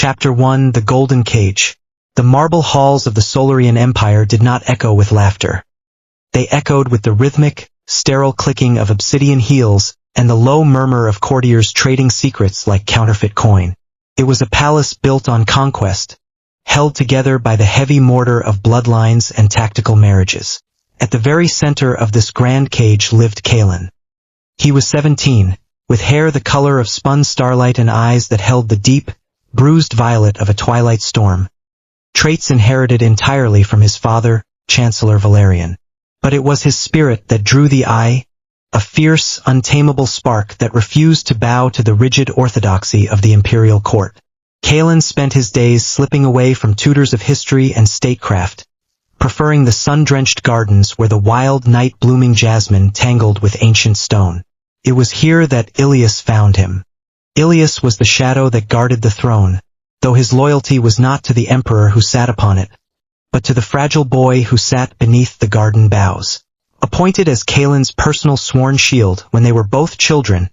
Chapter 1: The Golden Cage. The marble halls of the Solarian Empire did not echo with laughter. They echoed with the rhythmic, sterile clicking of obsidian heels and the low murmur of courtiers trading secrets like counterfeit coin. It was a palace built on conquest, held together by the heavy mortar of bloodlines and tactical marriages. At the very center of this grand cage lived Kaelen. He was 17, with hair the color of spun starlight and eyes that held the deep, bruised violet of a twilight storm. Traits inherited entirely from his father, Chancellor Valerian. But it was his spirit that drew the eye, a fierce, untamable spark that refused to bow to the rigid orthodoxy of the imperial court. Kaelen spent his days slipping away from tutors of history and statecraft, preferring the sun-drenched gardens where the wild night-blooming jasmine tangled with ancient stone. It was here that Ilyas found him. Ilyas was the shadow that guarded the throne, though his loyalty was not to the emperor who sat upon it, but to the fragile boy who sat beneath the garden boughs. Appointed as Kaelen's personal sworn shield when they were both children,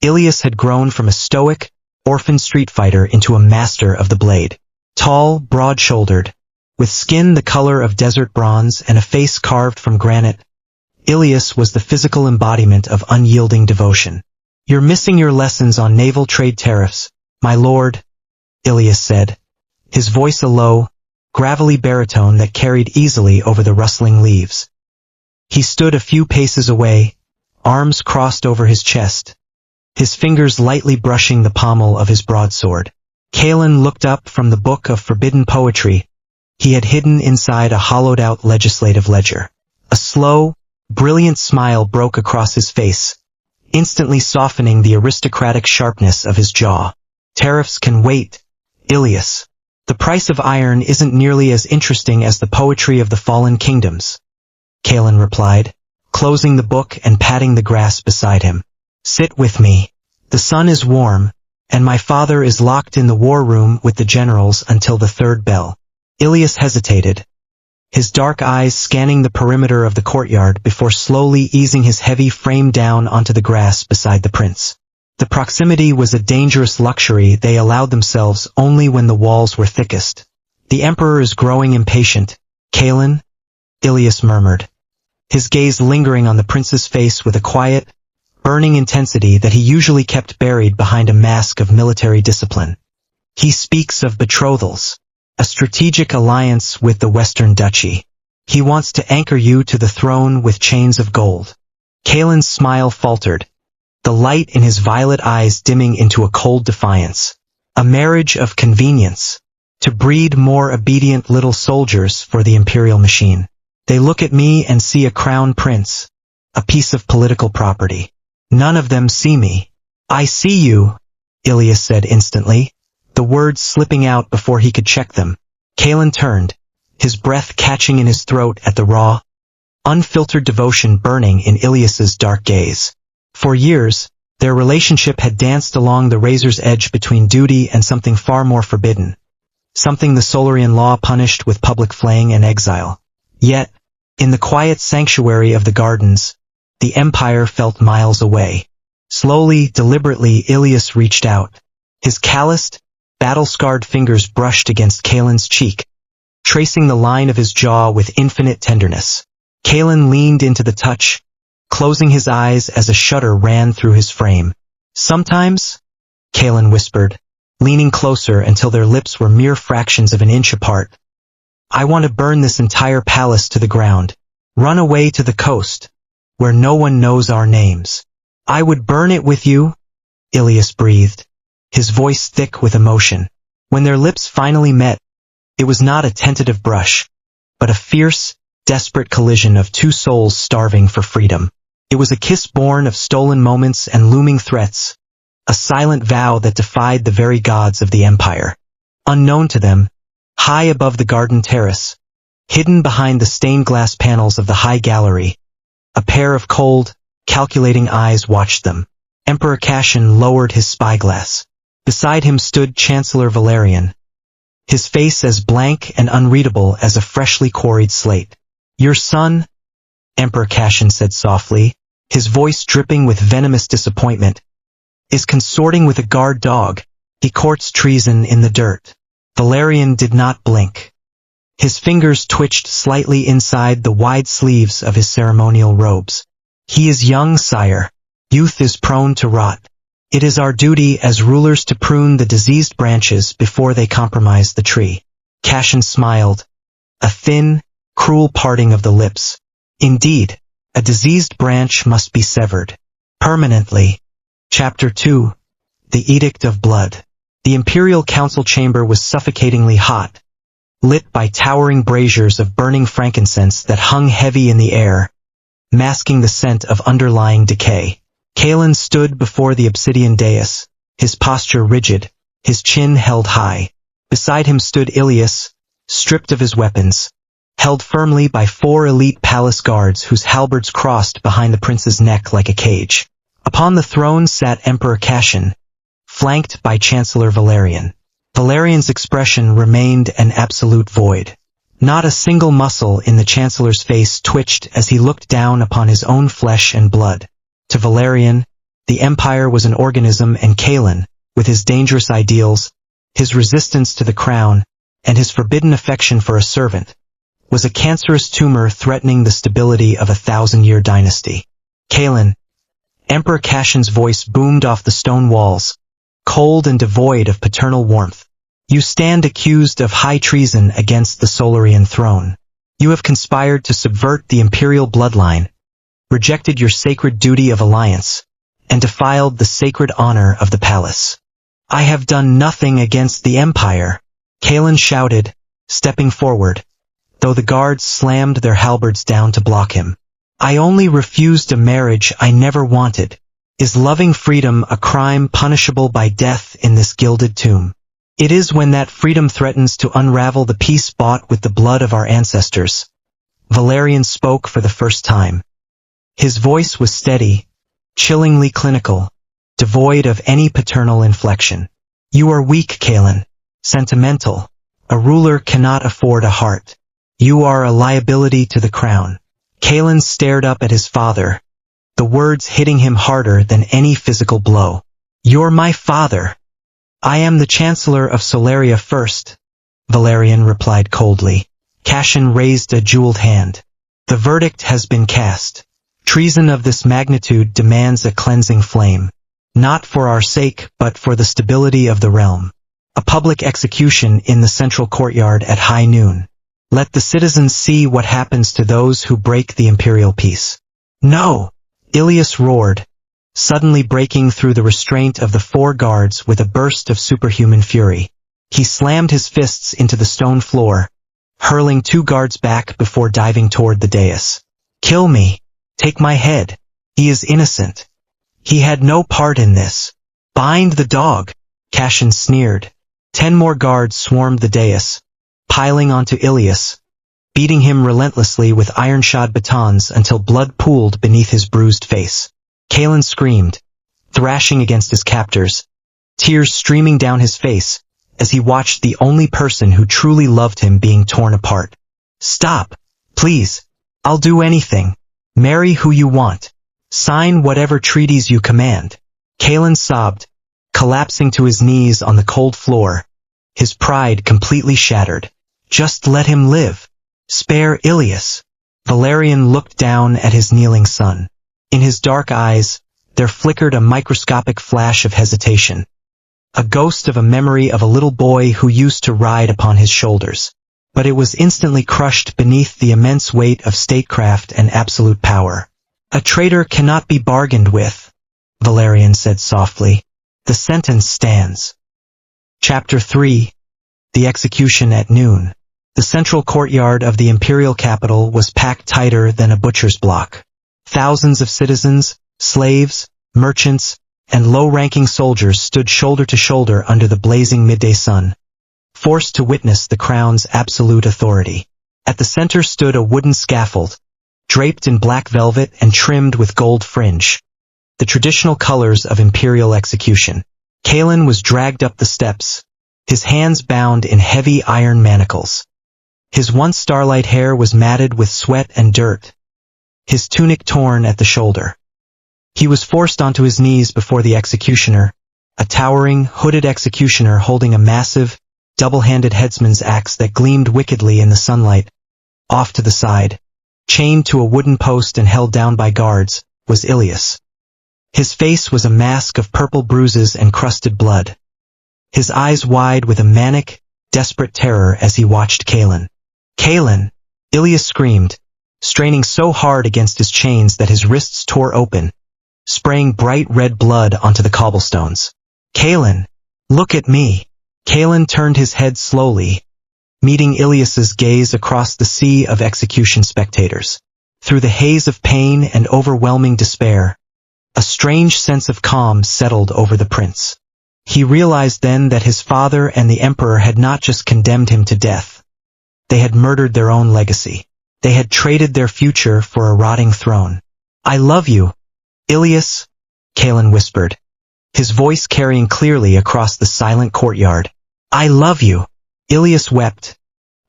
Ilyas had grown from a stoic, orphan street fighter into a master of the blade. Tall, broad-shouldered, with skin the color of desert bronze and a face carved from granite, Ilyas was the physical embodiment of unyielding devotion. "You're missing your lessons on naval trade tariffs, my lord," Ilyas said, his voice a low, gravelly baritone that carried easily over the rustling leaves. He stood a few paces away, arms crossed over his chest, his fingers lightly brushing the pommel of his broadsword. Kaelen looked up from the book of forbidden poetry he had hidden inside a hollowed-out legislative ledger. A slow, brilliant smile broke across his face, instantly softening the aristocratic sharpness of his jaw. "Tariffs can wait, Ilyas. The price of iron isn't nearly as interesting as the poetry of the fallen kingdoms," Kaelen replied, closing the book and patting the grass beside him. "Sit with me. The sun is warm, and my father is locked in the war room with the generals until the third bell." Ilyas hesitated, his dark eyes scanning the perimeter of the courtyard before slowly easing his heavy frame down onto the grass beside the prince. The proximity was a dangerous luxury they allowed themselves only when the walls were thickest. "The emperor is growing impatient, Kaelen," Ilyas murmured, his gaze lingering on the prince's face with a quiet, burning intensity that he usually kept buried behind a mask of military discipline. "He speaks of betrothals, a strategic alliance with the Western Duchy. He wants to anchor you to the throne with chains of gold." Kaelen's smile faltered, the light in his violet eyes dimming into a cold defiance. "A marriage of convenience, to breed more obedient little soldiers for the imperial machine. They look at me and see a crown prince, a piece of political property. None of them see me." "I see you," Ilyas said instantly, the words slipping out before he could check them. Kaelen turned, his breath catching in his throat at the raw, unfiltered devotion burning in Ilyas's dark gaze. For years, their relationship had danced along the razor's edge between duty and something far more forbidden, something the Solarian law punished with public flaying and exile. Yet, in the quiet sanctuary of the gardens, the empire felt miles away. Slowly, deliberately, Ilyas reached out. His calloused, battle-scarred fingers brushed against Kaelen's cheek, tracing the line of his jaw with infinite tenderness. Kaelen leaned into the touch, closing his eyes as a shudder ran through his frame. "Sometimes," Kaelen whispered, leaning closer until their lips were mere fractions of an inch apart, "I want to burn this entire palace to the ground, run away to the coast, where no one knows our names." "I would burn it with you," Ilyas breathed, his voice thick with emotion. When their lips finally met, it was not a tentative brush, but a fierce, desperate collision of two souls starving for freedom. It was a kiss born of stolen moments and looming threats, a silent vow that defied the very gods of the empire. Unknown to them, high above the garden terrace, hidden behind the stained glass panels of the high gallery, a pair of cold, calculating eyes watched them. Emperor Kaelen lowered his spyglass. Beside him stood Chancellor Valerian, his face as blank and unreadable as a freshly quarried slate. "Your son," Emperor Kaelen said softly, his voice dripping with venomous disappointment, "is consorting with a guard dog, He courts treason in the dirt. Valerian did not blink. His fingers twitched slightly inside the wide sleeves of his ceremonial robes. He is young, sire. Youth is prone to rot. It is our duty as rulers to prune the diseased branches before they compromise the tree. Kaelen smiled. A thin, cruel parting of the lips. Indeed, a diseased branch must be severed. Permanently. Chapter 2. The Edict of Blood. The Imperial Council chamber was suffocatingly hot, lit by towering braziers of burning frankincense that hung heavy in the air, masking the scent of underlying decay. Kaelen stood before the obsidian dais, his posture rigid, his chin held high. Beside him stood Ilyas, stripped of his weapons, held firmly by 4 elite palace guards whose halberds crossed behind the prince's neck like a cage. Upon the throne sat Emperor Kaelen, flanked by Chancellor Valerian. Valerian's expression remained an absolute void. Not a single muscle in the Chancellor's face twitched as he looked down upon his own flesh and blood. To Valerian, the Empire was an organism, and Kaelen, with his dangerous ideals, his resistance to the crown, and his forbidden affection for a servant, was a cancerous tumor threatening the stability of a 1,000-year dynasty. Kaelen, Emperor Kaelen's voice boomed off the stone walls, cold and devoid of paternal warmth. You stand accused of high treason against the Solarian throne. You have conspired to subvert the imperial bloodline, rejected your sacred duty of alliance, and defiled the sacred honor of the palace. I have done nothing against the Empire, Kaelen shouted, stepping forward, though the guards slammed their halberds down to block him. I only refused a marriage I never wanted. Is loving freedom a crime punishable by death in this gilded tomb? It is when that freedom threatens to unravel the peace bought with the blood of our ancestors. Valerian spoke for the first time. His voice was steady, chillingly clinical, devoid of any paternal inflection. You are weak, Kaelen. Sentimental. A ruler cannot afford a heart. You are a liability to the crown. Kaelen stared up at his father, the words hitting him harder than any physical blow. You're my father. I am the Chancellor of Solaria first, Valerian replied coldly. Kaelen raised a jeweled hand. The verdict has been cast. Treason of this magnitude demands a cleansing flame, not for our sake but for the stability of the realm. A public execution in the central courtyard at high noon. Let the citizens see what happens to those who break the imperial peace. No! Ilyas roared, suddenly breaking through the restraint of the 4 guards with a burst of superhuman fury. He slammed his fists into the stone floor, hurling 2 guards back before diving toward the dais. Kill me! Take my head. He is innocent. He had no part in this. Bind the dog, Kaelen sneered. 10 more guards swarmed the dais, piling onto Ilyas, beating him relentlessly with iron-shod batons until blood pooled beneath his bruised face. Kaelen screamed, thrashing against his captors, tears streaming down his face as he watched the only person who truly loved him being torn apart. Stop, please. I'll do anything. Marry who you want. Sign whatever treaties you command. Kaelen sobbed, collapsing to his knees on the cold floor, his pride completely shattered. Just let him live. Spare Ilyas. Valerian looked down at his kneeling son. In his dark eyes, there flickered a microscopic flash of hesitation, a ghost of a memory of a little boy who used to ride upon his shoulders. But it was instantly crushed beneath the immense weight of statecraft and absolute power. A traitor cannot be bargained with, Valerian said softly. The sentence stands. Chapter 3. The Execution at Noon. The central courtyard of the imperial capital was packed tighter than a butcher's block. Thousands of citizens, slaves, merchants, and low-ranking soldiers stood shoulder to shoulder under the blazing midday sun, forced to witness the crown's absolute authority. At the center stood a wooden scaffold, draped in black velvet and trimmed with gold fringe, the traditional colors of imperial execution. Kaelen was dragged up the steps, his hands bound in heavy iron manacles. His once starlight hair was matted with sweat and dirt, his tunic torn at the shoulder. He was forced onto his knees before the executioner, a towering, hooded executioner holding a massive, double-handed headsman's axe that gleamed wickedly in the sunlight. Off to the side, chained to a wooden post and held down by guards, was Ilyas. His face was a mask of purple bruises and crusted blood. His eyes wide with a manic, desperate terror as he watched Kaelen. "Kaelen!" Ilyas screamed, straining so hard against his chains that his wrists tore open, spraying bright red blood onto the cobblestones. "Kaelen! Look at me!" Kaelen turned his head slowly, meeting Ilyas's gaze across the sea of execution spectators. Through the haze of pain and overwhelming despair, a strange sense of calm settled over the prince. He realized then that his father and the emperor had not just condemned him to death. They had murdered their own legacy. They had traded their future for a rotting throne. "I love you, Ilyas," Kaelen whispered, his voice carrying clearly across the silent courtyard. "I love you." Ilyas wept,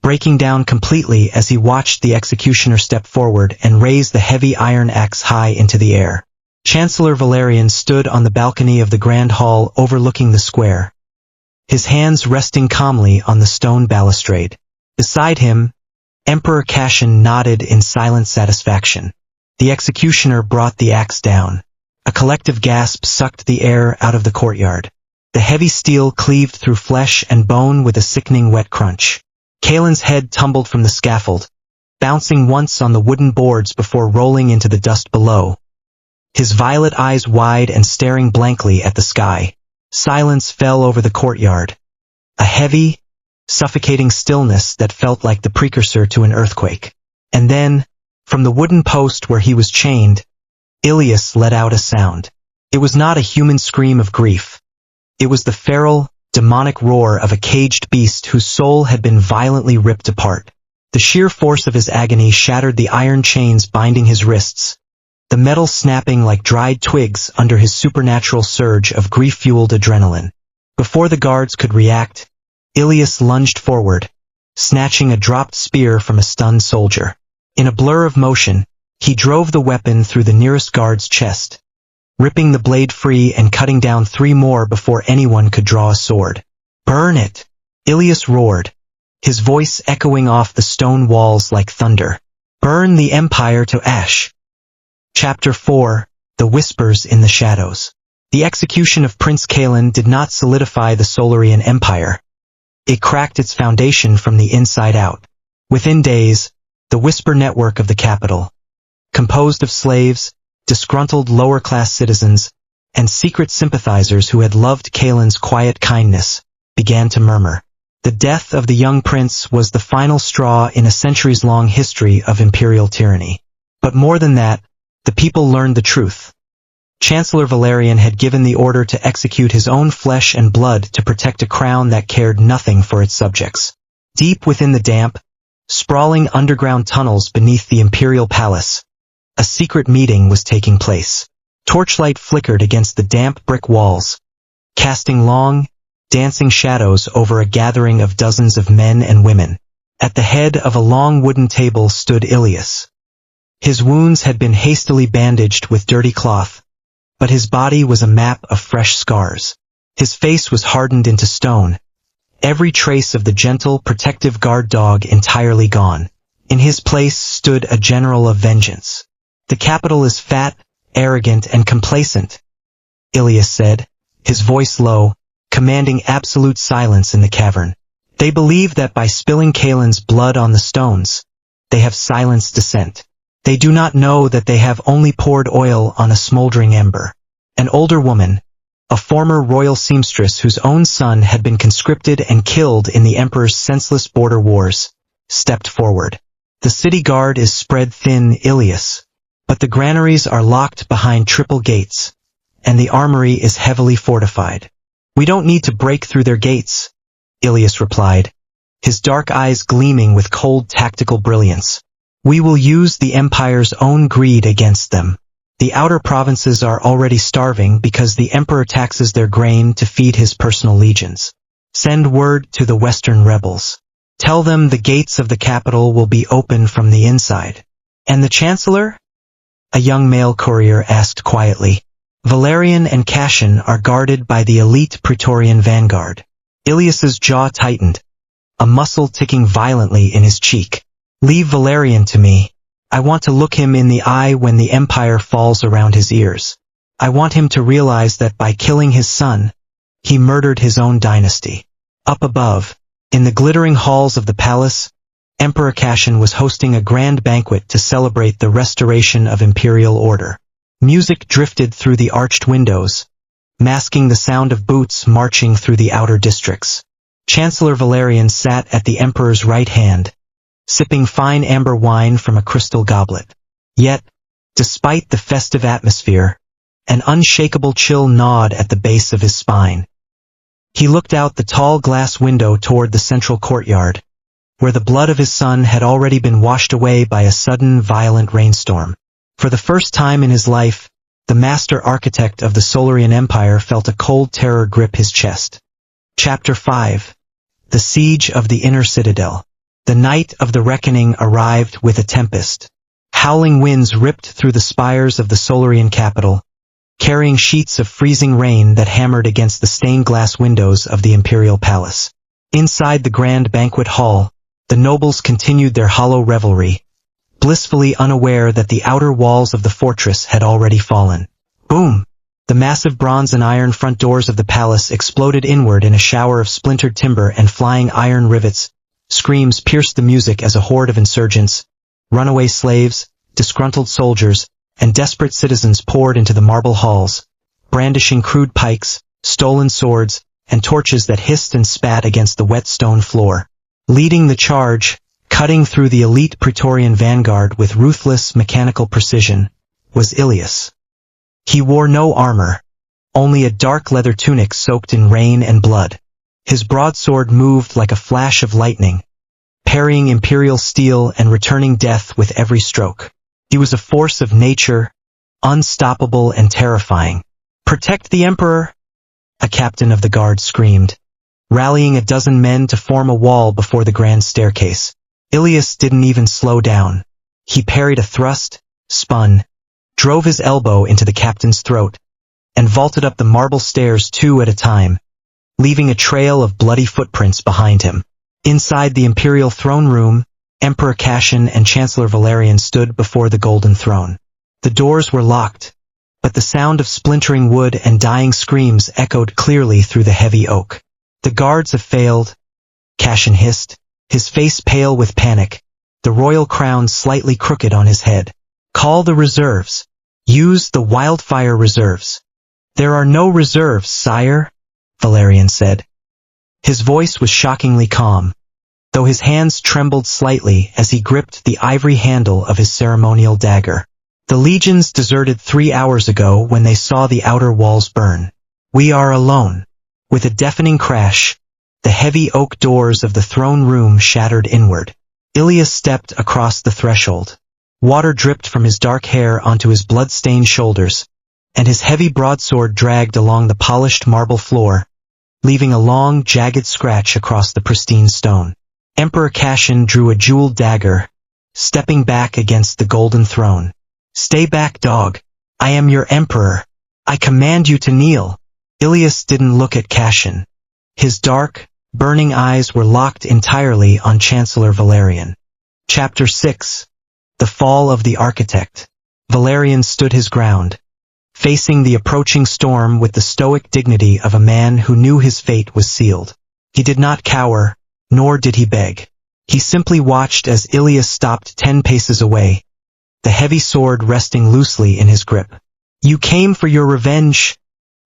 breaking down completely as he watched the executioner step forward and raise the heavy iron axe high into the air. Chancellor Valerian stood on the balcony of the grand hall overlooking the square, his hands resting calmly on the stone balustrade. Beside him, Emperor Kaelen nodded in silent satisfaction. The executioner brought the axe down. A collective gasp sucked the air out of the courtyard. The heavy steel cleaved through flesh and bone with a sickening wet crunch. Kaelen's head tumbled from the scaffold, bouncing once on the wooden boards before rolling into the dust below. His violet eyes wide and staring blankly at the sky. Silence fell over the courtyard. A heavy, suffocating stillness that felt like the precursor to an earthquake. And then, from the wooden post where he was chained, Ilyas let out a sound. It was not a human scream of grief. It was the feral, demonic roar of a caged beast whose soul had been violently ripped apart. The sheer force of his agony shattered the iron chains binding his wrists, the metal snapping like dried twigs under his supernatural surge of grief-fueled adrenaline. Before the guards could react, Ilyas lunged forward, snatching a dropped spear from a stunned soldier. In a blur of motion, he drove the weapon through the nearest guard's chest, ripping the blade free and cutting down 3 more before anyone could draw a sword. "Burn it!" Ilyas roared, his voice echoing off the stone walls like thunder. "Burn the empire to ash!" Chapter 4: The Whispers in the Shadows. The execution of Prince Kaelen did not solidify the Solarian Empire. It cracked its foundation from the inside out. Within days, the whisper network of the capital, composed of slaves, disgruntled lower-class citizens, and secret sympathizers who had loved Kaelen's quiet kindness, began to murmur. The death of the young prince was the final straw in a centuries-long history of imperial tyranny. But more than that, the people learned the truth. Chancellor Valerian had given the order to execute his own flesh and blood to protect a crown that cared nothing for its subjects. Deep within the damp, sprawling underground tunnels beneath the imperial palace, a secret meeting was taking place. Torchlight flickered against the damp brick walls, casting long, dancing shadows over a gathering of dozens of men and women. At the head of a long wooden table stood Ilyas. His wounds had been hastily bandaged with dirty cloth, but his body was a map of fresh scars. His face was hardened into stone, every trace of the gentle, protective guard dog entirely gone. In his place stood a general of vengeance. "The capital is fat, arrogant, and complacent," Ilyas said, his voice low, commanding absolute silence in the cavern. "They believe that by spilling Kaelen's blood on the stones, they have silenced dissent. They do not know that they have only poured oil on a smoldering ember." An older woman, a former royal seamstress whose own son had been conscripted and killed in the emperor's senseless border wars, stepped forward. "The city guard is spread thin, Ilyas, but the granaries are locked behind triple gates, and the armory is heavily fortified. We don't need to break through their gates," Ilyas replied, his dark eyes gleaming with cold tactical brilliance. "We will use the empire's own greed against them. The outer provinces are already starving because the emperor taxes their grain to feed his personal legions. Send word to the western rebels. Tell them the gates of the capital will be open from the inside." "And the chancellor?" a young male courier asked quietly. Valerian and Kaelen are guarded by the elite Praetorian vanguard. Ilyas's jaw tightened, a muscle ticking violently in his cheek. Leave Valerian to me. I want to look him in the eye when the empire falls around his ears. I want him to realize that by killing his son, he murdered his own dynasty. Up above, in the glittering halls of the palace, Emperor Kaelen was hosting a grand banquet to celebrate the restoration of imperial order. Music drifted through the arched windows, masking the sound of boots marching through the outer districts. Chancellor Valerian sat at the emperor's right hand, sipping fine amber wine from a crystal goblet. Yet, despite the festive atmosphere, an unshakable chill gnawed at the base of his spine. He looked out the tall glass window toward the central courtyard, where the blood of his son had already been washed away by a sudden, violent rainstorm. For the first time in his life, the master architect of the Solarian Empire felt a cold terror grip his chest. Chapter 5. The Siege of the Inner Citadel. The night of the reckoning arrived with a tempest. Howling winds ripped through the spires of the Solarian capital, carrying sheets of freezing rain that hammered against the stained glass windows of the imperial palace. Inside the grand banquet hall, the nobles continued their hollow revelry, blissfully unaware that the outer walls of the fortress had already fallen. Boom! The massive bronze and iron front doors of the palace exploded inward in a shower of splintered timber and flying iron rivets. Screams pierced the music as a horde of insurgents, runaway slaves, disgruntled soldiers, and desperate citizens poured into the marble halls, brandishing crude pikes, stolen swords, and torches that hissed and spat against the wet stone floor. Leading the charge, cutting through the elite Praetorian vanguard with ruthless mechanical precision, was Ilyas. He wore no armor, only a dark leather tunic soaked in rain and blood. His broadsword moved like a flash of lightning, parrying imperial steel and returning death with every stroke. He was a force of nature, unstoppable and terrifying. "Protect the Emperor!" a captain of the guard screamed, rallying a dozen men to form a wall before the grand staircase. Ilyas didn't even slow down. He parried a thrust, spun, drove his elbow into the captain's throat, and vaulted up the marble stairs 2 at a time, leaving a trail of bloody footprints behind him. Inside the imperial throne room, Emperor Kaelen and Chancellor Valerian stood before the golden throne. The doors were locked, but the sound of splintering wood and dying screams echoed clearly through the heavy oak. "The guards have failed," Kaelen hissed, his face pale with panic, the royal crown slightly crooked on his head. "Call the reserves. Use the wildfire reserves." "There are no reserves, sire," Valerian said. His voice was shockingly calm, though his hands trembled slightly as he gripped the ivory handle of his ceremonial dagger. "The legions deserted 3 hours ago when they saw the outer walls burn. We are alone." With a deafening crash, the heavy oak doors of the throne room shattered inward. Ilyas stepped across the threshold. Water dripped from his dark hair onto his blood-stained shoulders, and his heavy broadsword dragged along the polished marble floor, leaving a long, jagged scratch across the pristine stone. Emperor Kaelen drew a jeweled dagger, stepping back against the golden throne. "Stay back, dog. I am your emperor. I command you to kneel." Ilyas didn't look at Kaelen. His dark, burning eyes were locked entirely on Chancellor Valerian. Chapter 6. The Fall of the Architect. Valerian stood his ground, facing the approaching storm with the stoic dignity of a man who knew his fate was sealed. He did not cower, nor did he beg. He simply watched as Ilyas stopped 10 paces away, the heavy sword resting loosely in his grip. "You came for your revenge,"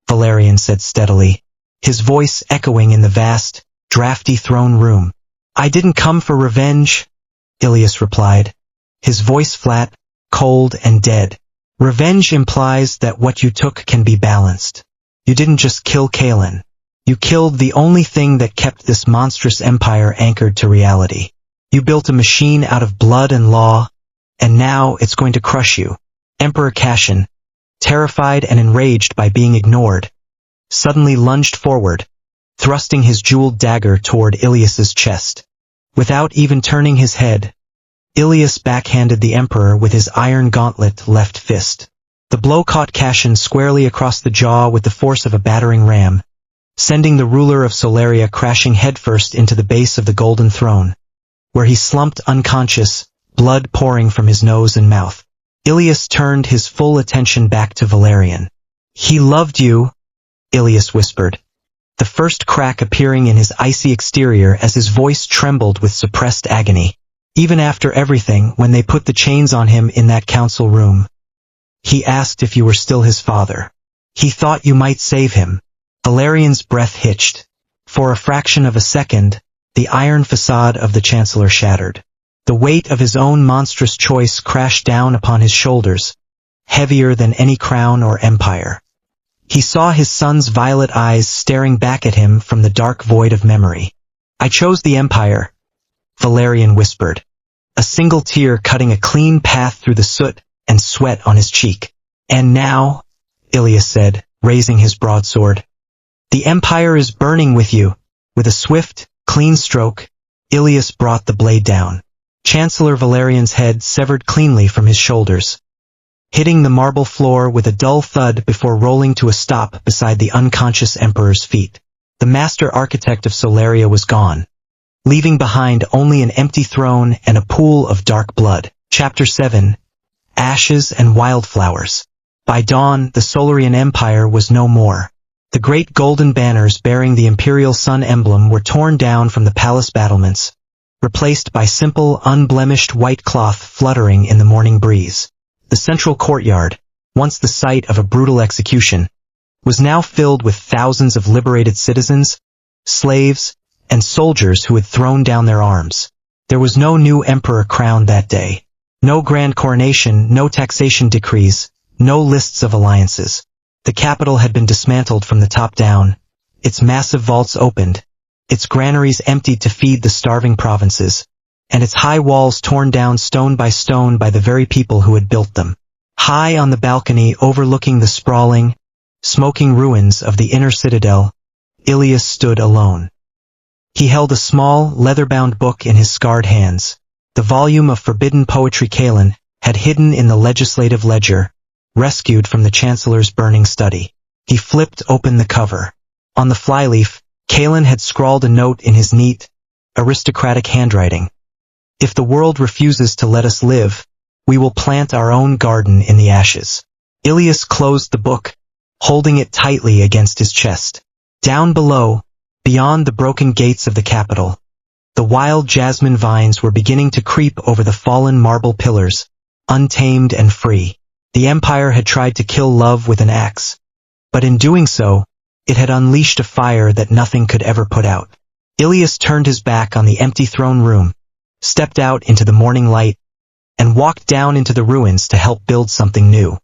Valerian said steadily, his voice echoing in the vast, drafty throne room. "I didn't come for revenge," Ilyas replied, his voice flat, cold and dead. "Revenge implies that what you took can be balanced. You didn't just kill Kaelen. You killed the only thing that kept this monstrous empire anchored to reality. You built a machine out of blood and law, and now it's going to crush you." Emperor Kaelen, terrified and enraged by being ignored, suddenly lunged forward, thrusting his jeweled dagger toward Ilyas's chest. Without even turning his head, Ilyas backhanded the emperor with his iron gauntlet left fist. The blow caught Kaelen squarely across the jaw with the force of a battering ram, sending the ruler of Solaria crashing headfirst into the base of the golden throne, where he slumped unconscious, blood pouring from his nose and mouth. Ilyas turned his full attention back to Valerian. "He loved you," Ilyas whispered, the first crack appearing in his icy exterior as his voice trembled with suppressed agony. "Even after everything, when they put the chains on him in that council room. He asked if you were still his father. He thought you might save him." Valerian's breath hitched. For a fraction of a second, the iron facade of the Chancellor shattered. The weight of his own monstrous choice crashed down upon his shoulders, heavier than any crown or empire. He saw his son's violet eyes staring back at him from the dark void of memory. "I chose the Empire," Valerian whispered, a single tear cutting a clean path through the soot and sweat on his cheek. "And now," Ilyas said, raising his broadsword, "the Empire is burning with you." With a swift, clean stroke, Ilyas brought the blade down. Chancellor Valerian's head severed cleanly from his shoulders, hitting the marble floor with a dull thud before rolling to a stop beside the unconscious Emperor's feet. The master architect of Solaria was gone, leaving behind only an empty throne and a pool of dark blood. Chapter 7: Ashes and Wildflowers. By dawn, the Solarian Empire was no more. The great golden banners bearing the imperial sun emblem were torn down from the palace battlements, replaced by simple, unblemished white cloth fluttering in the morning breeze. The central courtyard, once the site of a brutal execution, was now filled with thousands of liberated citizens, slaves, and soldiers who had thrown down their arms. There was no new emperor crowned that day. No grand coronation, no taxation decrees, no lists of alliances. The capital had been dismantled from the top down, its massive vaults opened, its granaries emptied to feed the starving provinces, and its high walls torn down stone by the very people who had built them. High on the balcony overlooking the sprawling, smoking ruins of the inner citadel, Ilyas stood alone. He held a small, leather-bound book in his scarred hands. The volume of forbidden poetry Kaelen had hidden in the legislative ledger, rescued from the Chancellor's burning study. He flipped open the cover. On the flyleaf, Kaelen had scrawled a note in his neat, aristocratic handwriting. "If the world refuses to let us live, we will plant our own garden in the ashes." Ilyas closed the book, holding it tightly against his chest. Down below, beyond the broken gates of the capital, the wild jasmine vines were beginning to creep over the fallen marble pillars, untamed and free. The Empire had tried to kill love with an axe, but in doing so, it had unleashed a fire that nothing could ever put out. Ilyas turned his back on the empty throne room, stepped out into the morning light, and walked down into the ruins to help build something new.